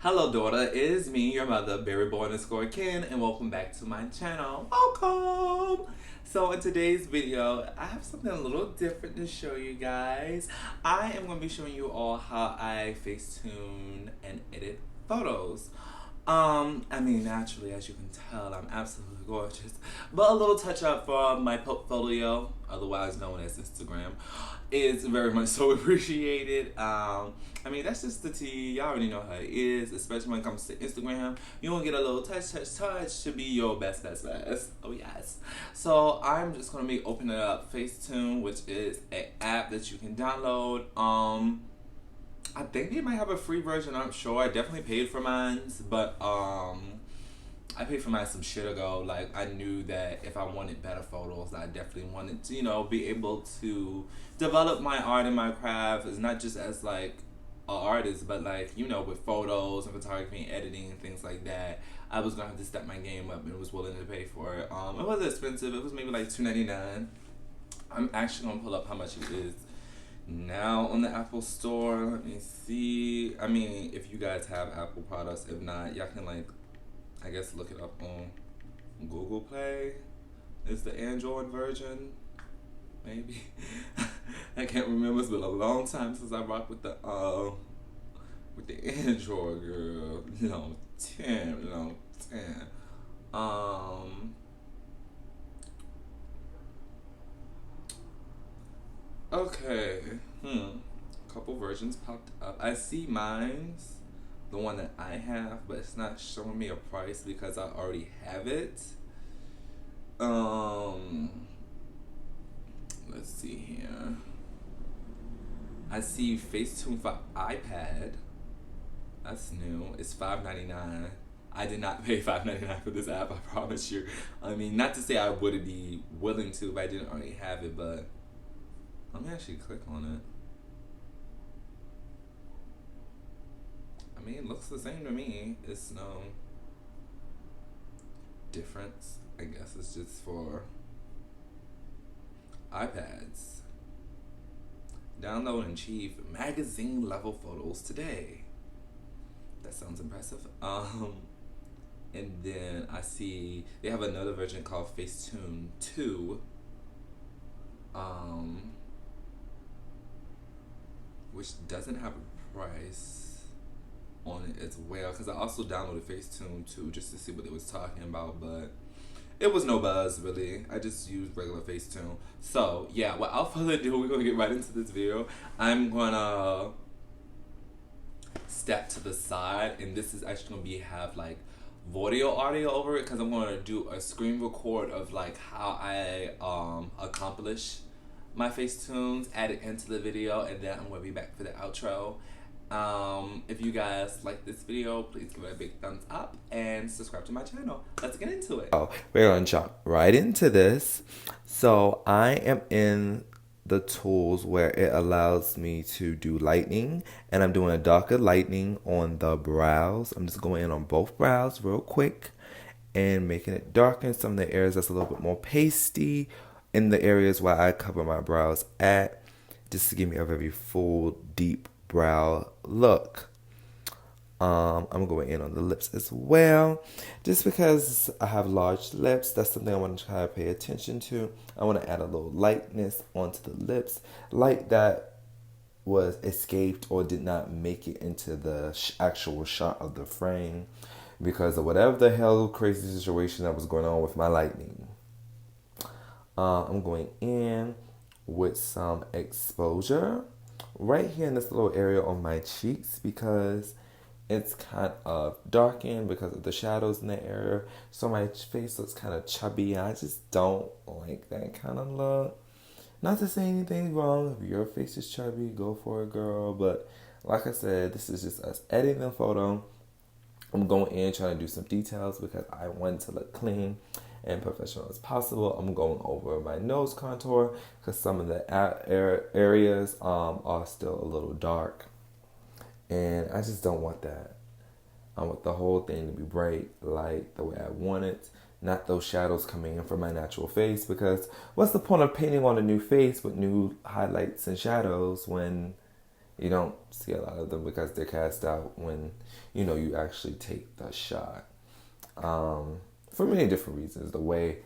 Hello, daughter. It is me, your mother, Berry_Ken, and welcome back to my channel. Welcome. So in today's video, I have something a little different to show you guys. I am going to be showing you all how I Facetune and edit photos. Naturally, as you can tell, I'm absolutely gorgeous. But a little touch up for my portfolio, otherwise known as Instagram, is very much so appreciated. That's just the tea. Y'all already know how it is, especially when it comes to Instagram. You want to get a little touch to be your best. Oh, yes. So I'm just going to be opening up Facetune, which is an app that you can download. I think they might have a free version. I'm sure. I definitely paid for mine, but I paid for mine some shit ago. Like, I knew that if I wanted better photos, I definitely wanted to, be able to develop my art and my craft. It's not just as like an artist, but like with photos and photography and editing and things like that. I was gonna have to step my game up and was willing to pay for it. It wasn't expensive. It was maybe like $2.99. I'm actually gonna pull up how much it is now on the Apple Store. Let me see. If you guys have Apple products, if not, y'all can I guess look it up on Google Play. Is the Android version? Maybe. I can't remember. It's been a long time since I rocked with the Android, girl. 10. Okay. Couple versions popped up. I see mine's the one that I have, but it's not showing me a price because I already have it. Let's see here. I see Facetune for iPad. That's new. It's $5.99. I did not pay $5.99 for this app, I promise you. Not to say I wouldn't be willing to if I didn't already have it, but let me actually click on it. It looks the same to me. It's no difference. I guess it's just for iPads. Download and achieve magazine level photos today. That sounds impressive. And then I see they have another version called Facetune 2. Which doesn't have a price on it as well, because I also downloaded Facetune 2 just to see what it was talking about, but it was no buzz really. I just used regular Facetune. So yeah, without further ado, we're gonna get right into this video. I'm gonna step to the side, and this is actually gonna have audio over it, because I'm gonna do a screen record of how I accomplish my Facetunes, add it into the video, and then I'm gonna be back for the outro. If you guys like this video, please give it a big thumbs up and subscribe to my channel. Let's get into it. Oh, we're gonna jump right into this. So I am in the tools where it allows me to do lightning, and I'm doing a darker lightning on the brows. I'm just going in on both brows real quick and making it darken some of the areas that's a little bit more pasty in the areas where I cover my brows at, just to give me a very full, deep brow look. I'm going in on the lips as well, just because I have large lips. That's something I want to try to pay attention to. I want to add a little lightness onto the lips, light that was escaped or did not make it into the actual shot of the frame because of whatever the hell crazy situation that was going on with my lighting. I'm going in with some exposure right here in this little area on my cheeks because it's kind of darkened because of the shadows in the area. So my face looks kind of chubby. I just don't like that kind of look. Not to say anything wrong. If your face is chubby, go for it, girl. But like I said, this is just us editing the photo. I'm going in trying to do some details because I want to look clean and professional as possible. I'm going over my nose contour because some of the areas are still a little dark, and I just don't want that. I want the whole thing to be bright, light, the way I want it, not those shadows coming in from my natural face, because what's the point of painting on a new face with new highlights and shadows when You don't see a lot of them because they're cast out when, you actually take the shot. For many different reasons. The way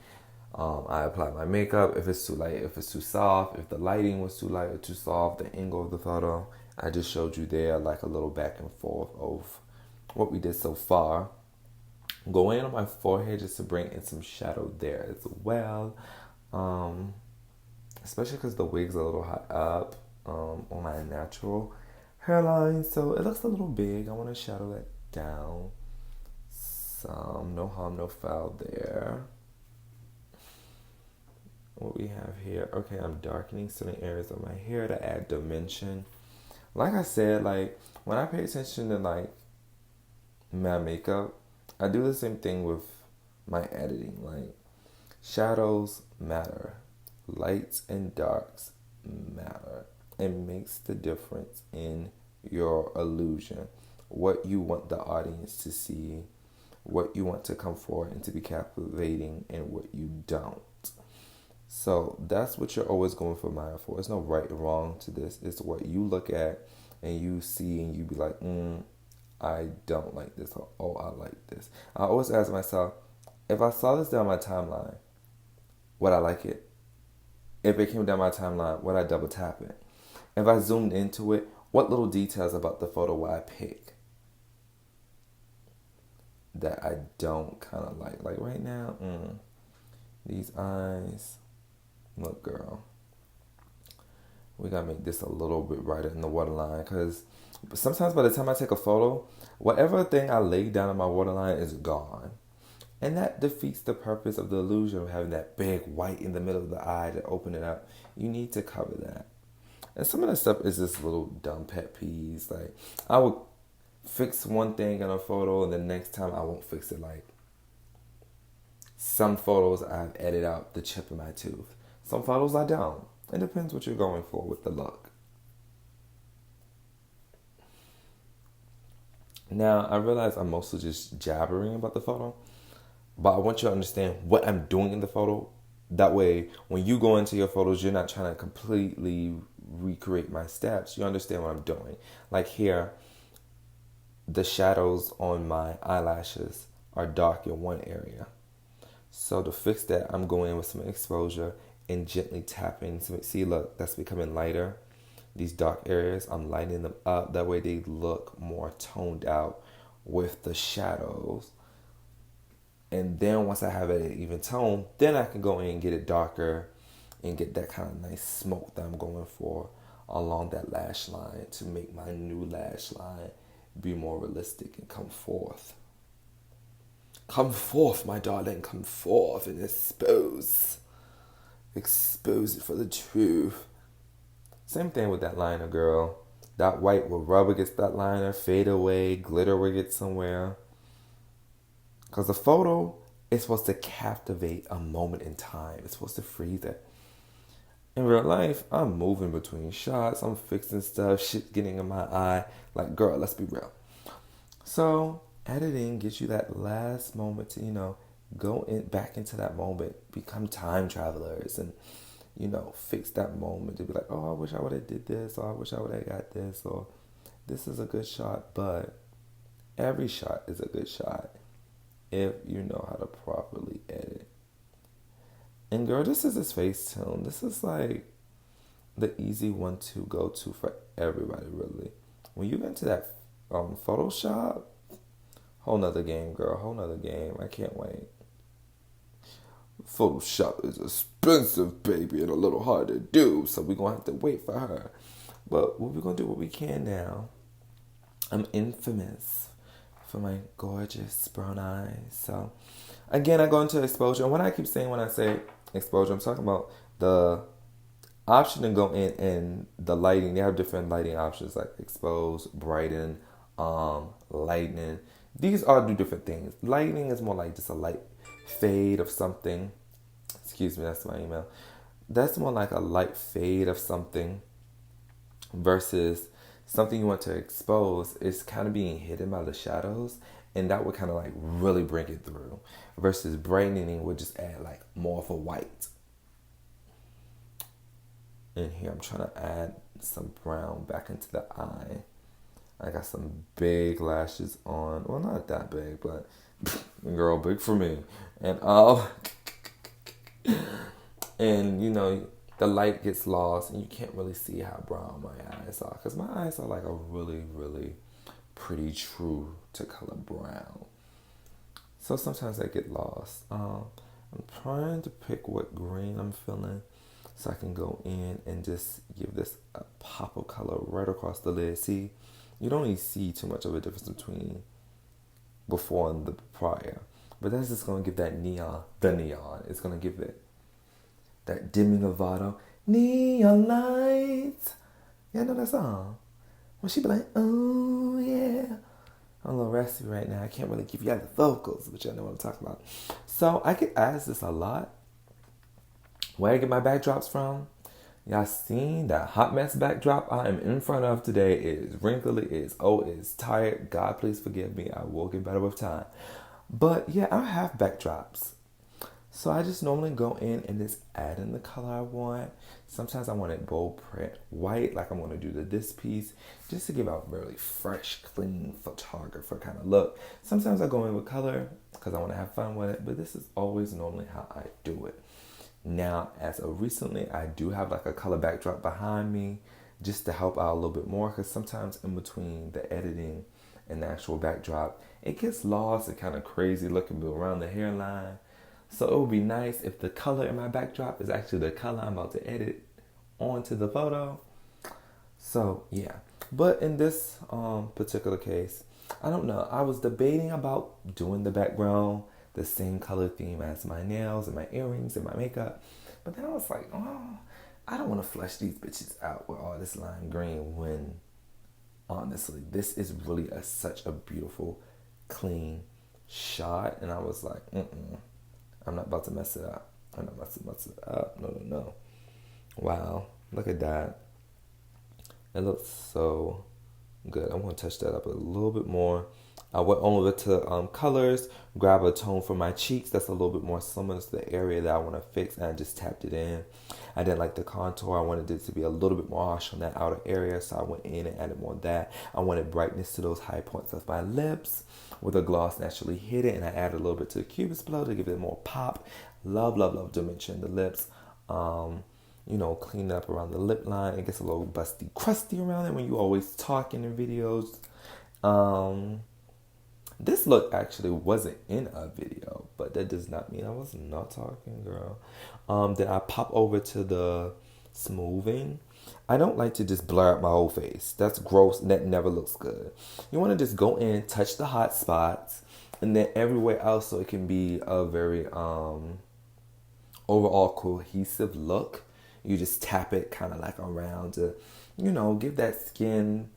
I apply my makeup, if it's too light, if it's too soft, if the lighting was too light or too soft, the angle of the photo. I just showed you there like a little back and forth of what we did so far. Go in on my forehead just to bring in some shadow there as well. Especially because the wig's a little high up on my natural hairline. So it looks a little big. I want to shadow that down. Some no harm, no foul there. What we have here. Okay, I'm darkening certain areas of my hair to add dimension. Like I said, like when I pay attention to like my makeup, I do the same thing with my editing. Like shadows matter. Lights and darks matter. It makes the difference in your illusion. What you want the audience to see, what you want to come forward and to be captivating, and what you don't. So that's what you're always going for Maya for. There's no right or wrong to this. It's what you look at and you see and you be like, I don't like this, or oh, I like this. I always ask myself, if I saw this down my timeline, would I like it? If it came down my timeline, would I double tap it? If I zoomed into it, what little details about the photo would I pick that I don't kind of like? Like right now, these eyes. Look, girl, we gotta make this a little bit brighter in the waterline, because sometimes by the time I take a photo, whatever thing I laid down on my waterline is gone. And that defeats the purpose of the illusion of having that big white in the middle of the eye to open it up. You need to cover that. And some of the stuff is just little dumb pet peeves. Like, I would fix one thing in a photo and the next time I won't fix it. Like, some photos I've edited out the chip of my tooth. Some photos I don't. It depends what you're going for with the look. Now, I realize I'm mostly just jabbering about the photo, but I want you to understand what I'm doing in the photo. That way, when you go into your photos, you're not trying to completely recreate my steps. You understand what I'm doing. Like here, the shadows on my eyelashes are dark in one area. So to fix that, I'm going in with some exposure and gently tapping. So see, look, that's becoming lighter. These dark areas, I'm lighting them up. That way they look more toned out with the shadows. And then once I have it even tone, then I can go in and get it darker and get that kind of nice smoke that I'm going for along that lash line to make my new lash line be more realistic and come forth. Come forth, my darling, come forth and expose. Expose it for the truth. Same thing with that liner, girl. That white will rub against that liner, fade away, glitter will get somewhere. Because the photo is supposed to captivate a moment in time. It's supposed to freeze it. In real life, I'm moving between shots. I'm fixing stuff, shit getting in my eye. Like, girl, let's be real. So, editing gives you that last moment to, go back into that moment, become time travelers, and, fix that moment to be like, oh, I wish I would have did this, or I wish I would have got this, or this is a good shot. But every shot is a good shot if you know how to properly edit. And girl, this is his Facetune. This is like the easy one to go to for everybody, really. When you get into that Photoshop, whole nother game, girl. Whole nother game. I can't wait. Photoshop is expensive, baby, and a little hard to do, so we're going to have to wait for her. But we're going to do what we can now. I'm infamous for my gorgeous brown eyes. So, again, I go into exposure. And when I say exposure, I'm talking about the option to go in and the lighting. They have different lighting options like expose, brighten, lightening. These all do different things. Lighting is more like just a light fade of something. Excuse me, that's my email. That's more like a light fade of something versus something you want to expose is kind of being hidden by the shadows, and that would kind of like really bring it through. Versus brightening would just add like more of a white. And here I'm trying to add some brown back into the eye. I got some big lashes on. Well, not that big, but girl, big for me. And and you know, the light gets lost and you can't really see how brown my eyes are, because my eyes are like a really, really pretty true to color brown. So sometimes I get lost. I'm trying to pick what green I'm feeling so I can go in and just give this a pop of color right across the lid. See, you don't really see too much of a difference between before and the prior. But that's just going to give that neon. It's going to give it that Demi Lovato, neon lights. Yeah, I know that song. When she be like, oh yeah. I'm a little rusty right now. I can't really give you the vocals, but y'all know what I'm talking about. So I get asked this a lot. Where I get my backdrops from? Y'all seen that hot mess backdrop I am in front of today? It is wrinkly, it is old, it is tired. God, please forgive me. I will get better with time. But yeah, I have backdrops. So I just normally go in and just add in the color I want. Sometimes I want it bold print white, like I'm going to do this piece, just to give out a really fresh, clean photographer kind of look. Sometimes I go in with color because I want to have fun with it, but this is always normally how I do it. Now, as of recently, I do have like a color backdrop behind me just to help out a little bit more, because sometimes in between the editing and the actual backdrop, it gets lost and kind of crazy looking around the hairline. So it would be nice if the color in my backdrop is actually the color I'm about to edit onto the photo. So yeah, but in this particular case, I don't know. I was debating about doing the background the same color theme as my nails and my earrings and my makeup. But then I was like, oh, I don't want to flesh these bitches out with all this lime green when honestly, this is really such a beautiful, clean shot. And I was like, I'm not about to mess it up. I'm not about to mess it up. No. Wow, look at that. It looks so good. I'm going to touch that up a little bit more. I went over to colors, grab a tone for my cheeks that's a little bit more similar to the area that I want to fix, and I just tapped it in. I didn't like the contour. I wanted it to be a little bit more harsh on that outer area, so I went in and added more of that. I wanted brightness to those high points of my lips where the gloss naturally hit it, and I added a little bit to the cupid's bow to give it more pop. Love dimension in the lips. Clean up around the lip line. It gets a little busty, crusty around it when you always talking in videos. This look actually wasn't in a video, but that does not mean I was not talking, girl. Then I pop over to the smoothing. I don't like to just blur out my whole face. That's gross and that never looks good. You want to just go in, touch the hot spots, and then everywhere else so it can be a very overall cohesive look. You just tap it kind of like around to, give that skin,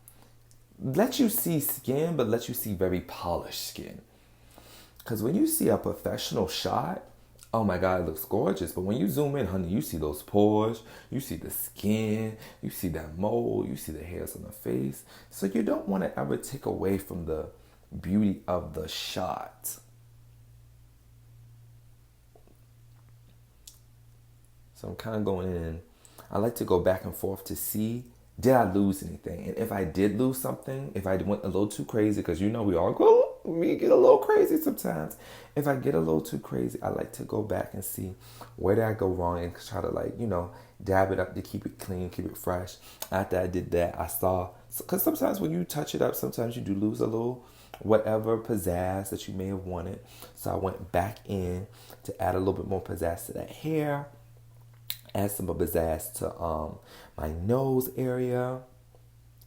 let you see skin, but let you see very polished skin. Because when you see a professional shot, oh my God, it looks gorgeous. But when you zoom in, honey, you see those pores, you see the skin, you see that mold, you see the hairs on the face. So you don't want to ever take away from the beauty of the shot. So I'm kind of going in. I like to go back and forth to see, did I lose anything? And if I did lose something, if I went a little too crazy, because we get a little crazy sometimes. If I get a little too crazy, I like to go back and see where did I go wrong and try to dab it up to keep it clean, keep it fresh. After I did that, I saw, because sometimes when you touch it up, sometimes you do lose a little whatever pizzazz that you may have wanted. So I went back in to add a little bit more pizzazz to that hair. Add some pizzazz to my nose area.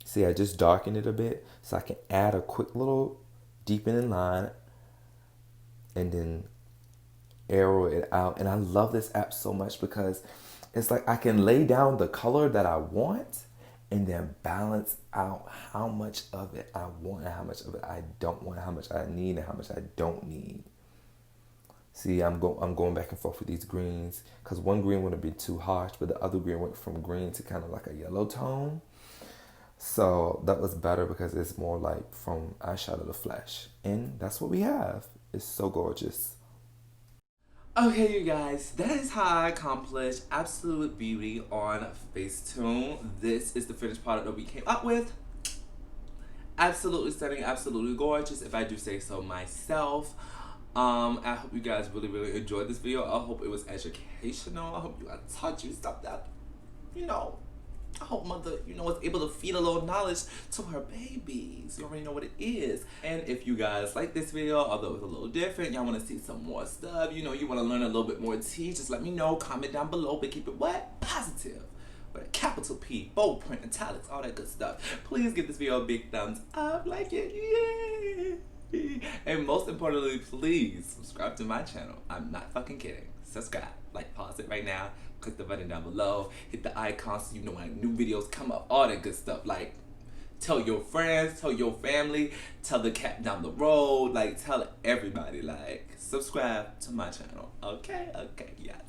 See, I just darkened it a bit so I can add a quick little deepening line and then arrow it out. And I love this app so much because it's like I can lay down the color that I want and then balance out how much of it I want and how much of it I don't want, how much I need and how much I don't need. See, I'm going back and forth with these greens because one green would have been too harsh, but the other green went from green to kind of like a yellow tone. So that was better because it's more like from eyeshadow to flesh. And that's what we have. It's so gorgeous. Okay, you guys, that is how I accomplished absolute beauty on Facetune. This is the finished product that we came up with. Absolutely stunning, absolutely gorgeous, if I do say so myself. I hope you guys really enjoyed this video. I hope it was educational. I hope I taught you stuff that, I hope mother, was able to feed a little knowledge to her babies. You already know what it is. And if you guys like this video, although it's a little different, y'all want to see some more stuff, you want to learn a little bit more tea, just let me know. Comment down below, but keep it what? Positive. With a capital P, bold print, italics, all that good stuff. Please give this video a big thumbs up, like it, yay! And most importantly, please subscribe to my channel. I'm not fucking kidding. Subscribe. Like, pause it right now. Click the button down below. Hit the icon so you know when new videos come up. All that good stuff. Like, tell your friends, tell your family, tell the cat down the road. Like, tell everybody. Like, subscribe to my channel. Okay? Okay, yes.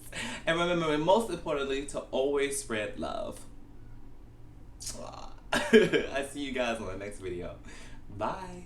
And remember, and most importantly, to always spread love. I see you guys on the next video. Bye.